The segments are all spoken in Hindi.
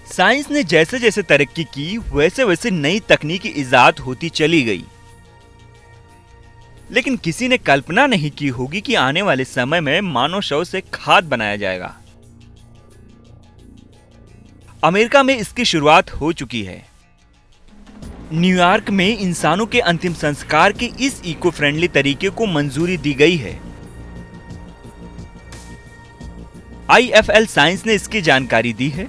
साइंस ने जैसे जैसे तरक्की की वैसे वैसे नई तकनीक इजाद होती चली गई, लेकिन किसी ने कल्पना नहीं की होगी कि आने वाले समय में मानव शव से खाद बनाया जाएगा। अमेरिका में इसकी शुरुआत हो चुकी है। न्यूयॉर्क में इंसानों के अंतिम संस्कार के इस इको फ्रेंडली तरीके को मंजूरी दी गई है। IFL साइंस ने इसकी जानकारी दी है।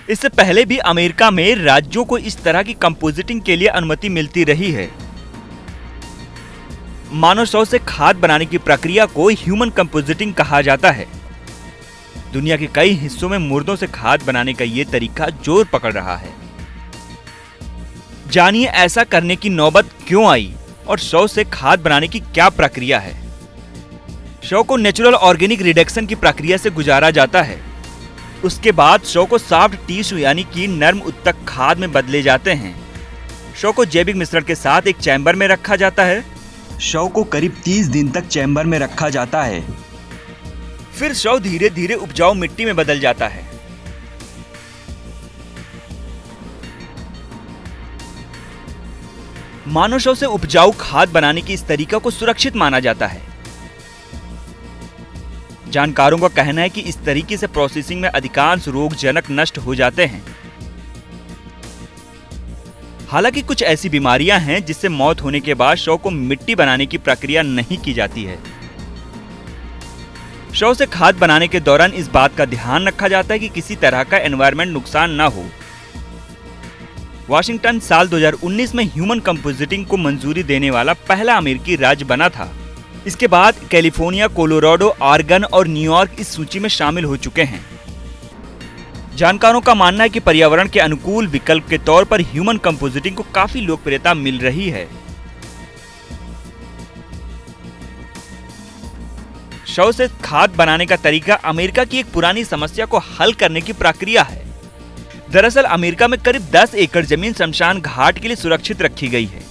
इससे पहले भी अमेरिका में राज्यों को इस तरह की कंपोजिटिंग के लिए अनुमति मिलती रही है। मानव शव से खाद बनाने की प्रक्रिया को ह्यूमन कंपोजिटिंग कहा जाता है। दुनिया के कई हिस्सों में मुर्दों से खाद बनाने का यह तरीका जोर पकड़ रहा है। जानिए ऐसा करने की नौबत क्यों आई और शव से खाद बनाने की क्या प्रक्रिया है। शव को नेचुरल ऑर्गेनिक रिडक्शन की प्रक्रिया से गुजारा जाता है। उसके बाद शव को सॉफ्ट टिश्यू यानी कि नर्म उत्तक खाद में बदले जाते हैं। शव को जैविक मिश्रण के साथ एक चैम्बर में रखा जाता है। शव को करीब 30 दिन तक चैम्बर में रखा जाता है। फिर शव धीरे धीरे उपजाऊ मिट्टी में बदल जाता है। मानव शव से उपजाऊ खाद बनाने की इस तरीका को सुरक्षित माना जाता है। जानकारों का कहना है कि इस तरीके से प्रोसेसिंग में अधिकांश रोगजनक नष्ट हो जाते हैं। हालांकि कुछ ऐसी बीमारियां हैं जिससे मौत होने के बाद शव को मिट्टी बनाने की प्रक्रिया नहीं की जाती है। शव से खाद बनाने के दौरान इस बात का ध्यान रखा जाता है कि किसी तरह का एनवायरमेंट नुकसान ना हो। वाशिंगटन साल 2019 में ह्यूमन कंपोजिटिंग को मंजूरी देने वाला पहला अमेरिकी राज्य बना था। इसके बाद कैलिफोर्निया, कोलोराडो, ऑरेगन और न्यूयॉर्क इस सूची में शामिल हो चुके हैं। जानकारों का मानना है कि पर्यावरण के अनुकूल विकल्प के तौर पर ह्यूमन कंपोजिटिंग को काफी लोकप्रियता मिल रही है। शव से खाद बनाने का तरीका अमेरिका की एक पुरानी समस्या को हल करने की प्रक्रिया है। दरअसल अमेरिका में करीब 10 एकड़ जमीन शमशान घाट के लिए सुरक्षित रखी गई है।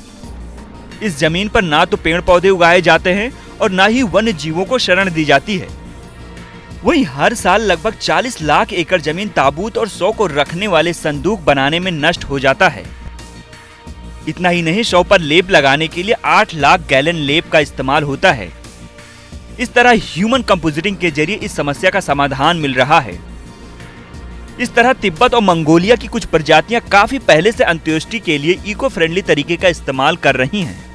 इस जमीन पर ना तो पेड़ पौधे उगाए जाते हैं और ना ही वन्य जीवों को शरण दी जाती है। वहीं हर साल लगभग 40 लाख एकड़ जमीन ताबूत और शव को रखने वाले संदूक बनाने में नष्ट हो जाता है। इतना ही नहीं, शव पर लेप लगाने के लिए 8 लाख गैलन लेप का इस्तेमाल होता है। इस तरह ह्यूमन कंपोजिटिंग के जरिए इस समस्या का समाधान मिल रहा है। इस तरह तिब्बत और मंगोलिया की कुछ प्रजातियां काफी पहले से अंत्येष्टि के लिए इको फ्रेंडली तरीके का इस्तेमाल कर रही हैं।